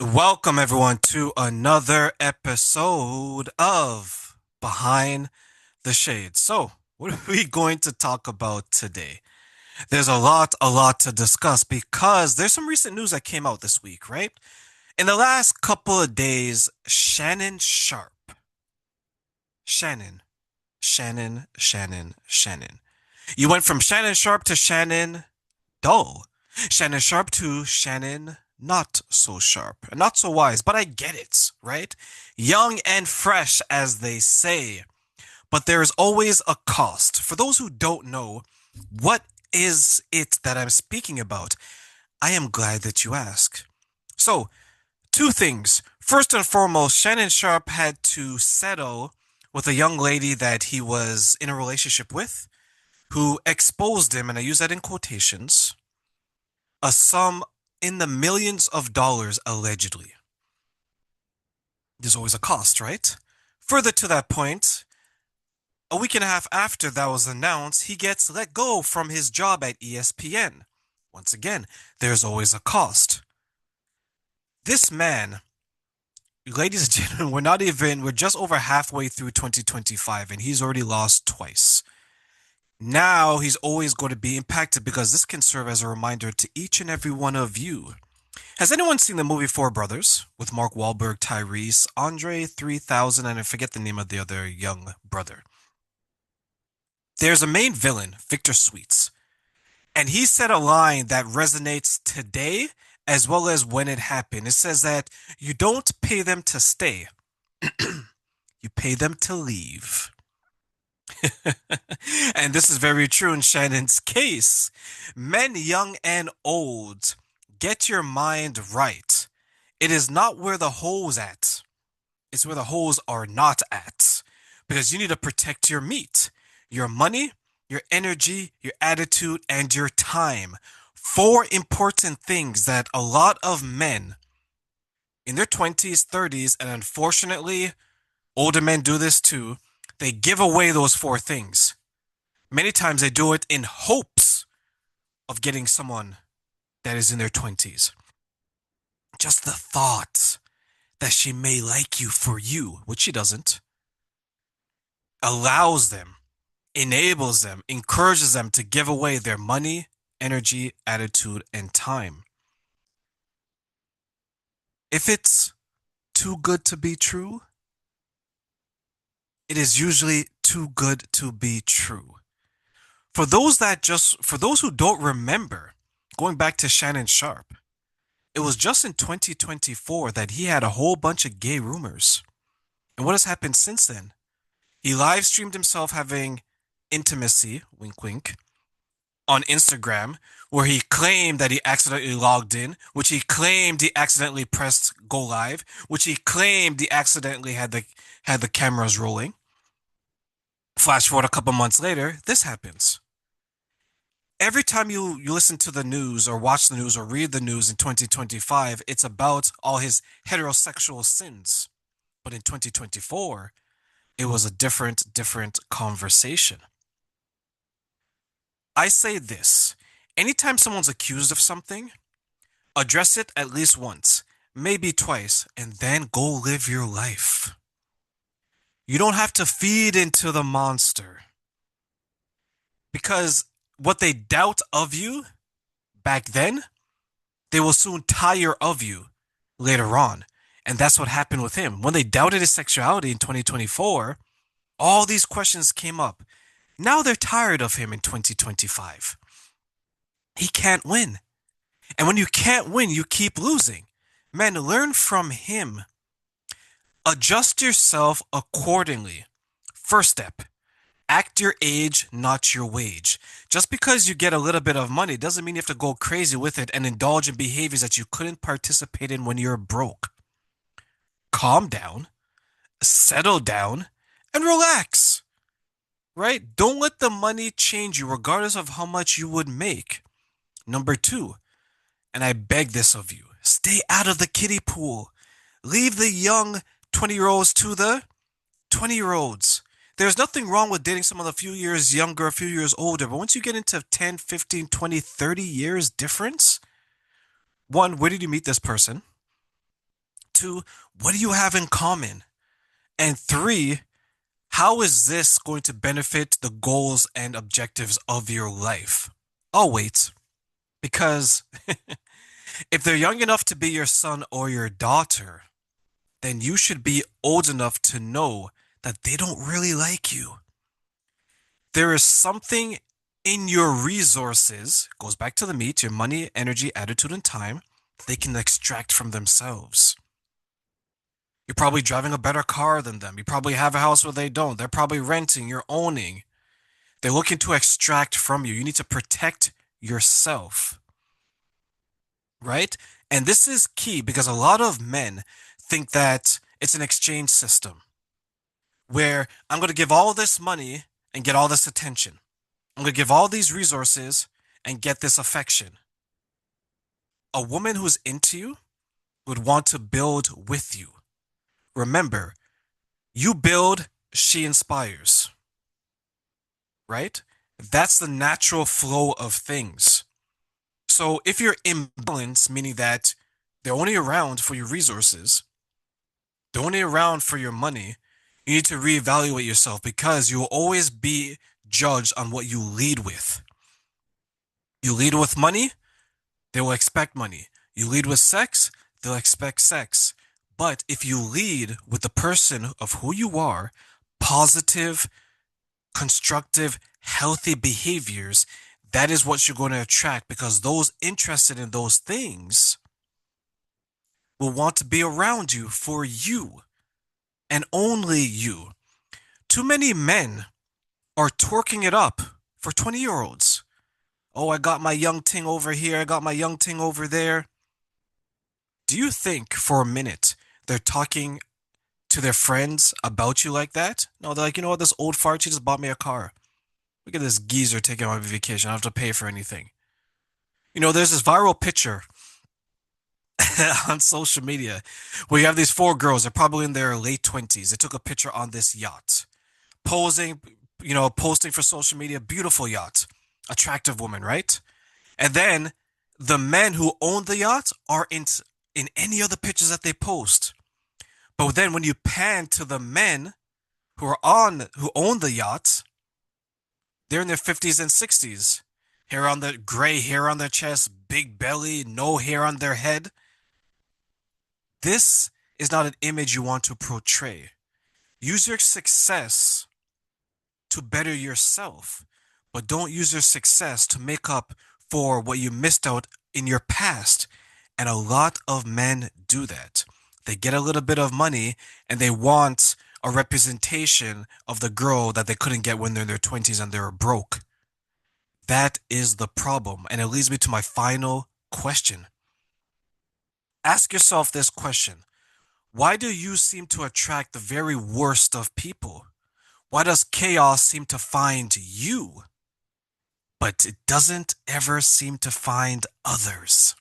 Welcome, everyone, to another episode of Behind the Shades. So, what are we going to talk about today? There's a lot to discuss because there's some recent news that came out this week, right? In the last couple of days, Shannon Sharp, Shannon, Shannon. You went from Shannon Sharp to Shannon Dull. Shannon Sharp to Shannon Not So Sharp. Not so wise, but I get it, right? Young and fresh, as they say. But there is always a cost. For those who don't know, what is it that I'm speaking about? I am glad that you ask. So, two things. First and foremost, Shannon Sharp had to settle with a young lady that he was in a relationship with who exposed him, and I use that in quotations, a sum in the millions of dollars allegedly. There's always a cost, right? Further to that point, a week and a half after that was announced, he gets let go from his job at ESPN. Once again, there's always a cost. This man, ladies and gentlemen, we're just over halfway through 2025 and he's already lost twice. Now he's always going to be impacted because this can serve as a reminder to each and every one of you. Has anyone seen the movie Four Brothers with Mark Wahlberg, Tyrese, Andre 3000, and I forget the name of the other young brother? There's a main villain, Victor Sweets, and he said a line that resonates today as well as when it happened. It says that you don't pay them to stay, you pay them to leave. And this is very true in Shannon's case. Men young and old, get your mind right. It is not where the hole's at. It's where the holes are not at. Because you need to protect your meat, your money, your energy, your attitude, and your time. Four important things that a lot of men in their 20s, 30s, and unfortunately, older men do this too. They give away those four things. Many times they do it in hopes of getting someone that is in their 20s. Just the thought that she may like you for you, which she doesn't, allows them, enables them, encourages them to give away their money, energy, attitude, and time. If it's too good to be true, it is usually too good to be true. For those who don't remember, going back to Shannon Sharp, it was just in 2024 that he had a whole bunch of gay rumors. And what has happened since then? He live streamed himself having intimacy, wink wink, on Instagram, where he claimed that he accidentally logged in, which he claimed he accidentally pressed go live, which he claimed he accidentally had the cameras rolling. Flash forward a couple months later, this happens. Every time you listen to the news or watch the news or read the news in 2025, it's about all his heterosexual sins. But in 2024, it was a different conversation. I say this, anytime someone's accused of something, address it at least once, maybe twice, and then go live your life. You don't have to feed into the monster. Because what they doubt of you back then, they will soon tire of you later on. And that's what happened with him. When they doubted his sexuality in 2024, all these questions came up. Now they're tired of him in 2025. He can't win. And when you can't win, you keep losing. Men, learn from him. Adjust yourself accordingly. First step, act your age, not your wage. Just because you get a little bit of money doesn't mean you have to go crazy with it and indulge in behaviors that you couldn't participate in when you're broke. Calm down, settle down, and relax. Right? Don't let the money change you, regardless of how much you would make. Number two, and I beg this of you, stay out of the kiddie pool. Leave the young 20-year-olds to the 20-year-olds. There's nothing wrong with dating someone a few years younger, a few years older, but once you get into 10, 15, 20, 30 years difference, one, where did you meet this person? Two, what do you have in common? And three, how is this going to benefit the goals and objectives of your life? I'll wait because if they're young enough to be your son or your daughter, then you should be old enough to know that they don't really like you. There is something in your resources, goes back to the meat, your money, energy, attitude, and time, they can extract from themselves. You're probably driving a better car than them. You probably have a house where they don't. They're probably renting, you're owning. They're looking to extract from you. You need to protect yourself, right? And this is key because a lot of men think that it's an exchange system where I'm going to give all this money and get all this attention. I'm going to give all these resources and get this affection. A woman who's into you would want to build with you. Remember, you build, she inspires, right? That's the natural flow of things. So if you're imbalanced, meaning that they're only around for your resources, they're only around for your money, you need to reevaluate yourself because you will always be judged on what you lead with. You lead with money, they will expect money. You lead with sex, they'll expect sex. But if you lead with the person of who you are, positive, constructive, healthy behaviors, that is what you're going to attract because those interested in those things will want to be around you for you and only you. Too many men are twerking it up for 20-year-olds. Oh, I got my young ting over here. I got my young ting over there. Do you think for a minute they're talking to their friends about you like that? No, they're like, you know what? This old fart, she just bought me a car. Look at this geezer taking my vacation. I don't have to pay for anything. You know, there's this viral picture on social media where you have these four girls. They're probably in their late 20s. They took a picture on this yacht, posing, posting for social media. Beautiful yacht, attractive woman, right? And then the men who own the yacht are in any other pictures that they post. But then when you pan to the men who own the yacht, they're in their 50s and 60s. Hair on their gray hair on their chest, big belly, no hair on their head. This is not an image you want to portray. Use your success to better yourself, but don't use your success to make up for what you missed out in your past. And a lot of men do that. They get a little bit of money and they want a representation of the girl that they couldn't get when they're in their 20s and they were broke. That is the problem. And it leads me to my final question. Ask yourself this question. Why do you seem to attract the very worst of people? Why does chaos seem to find you, but it doesn't ever seem to find others?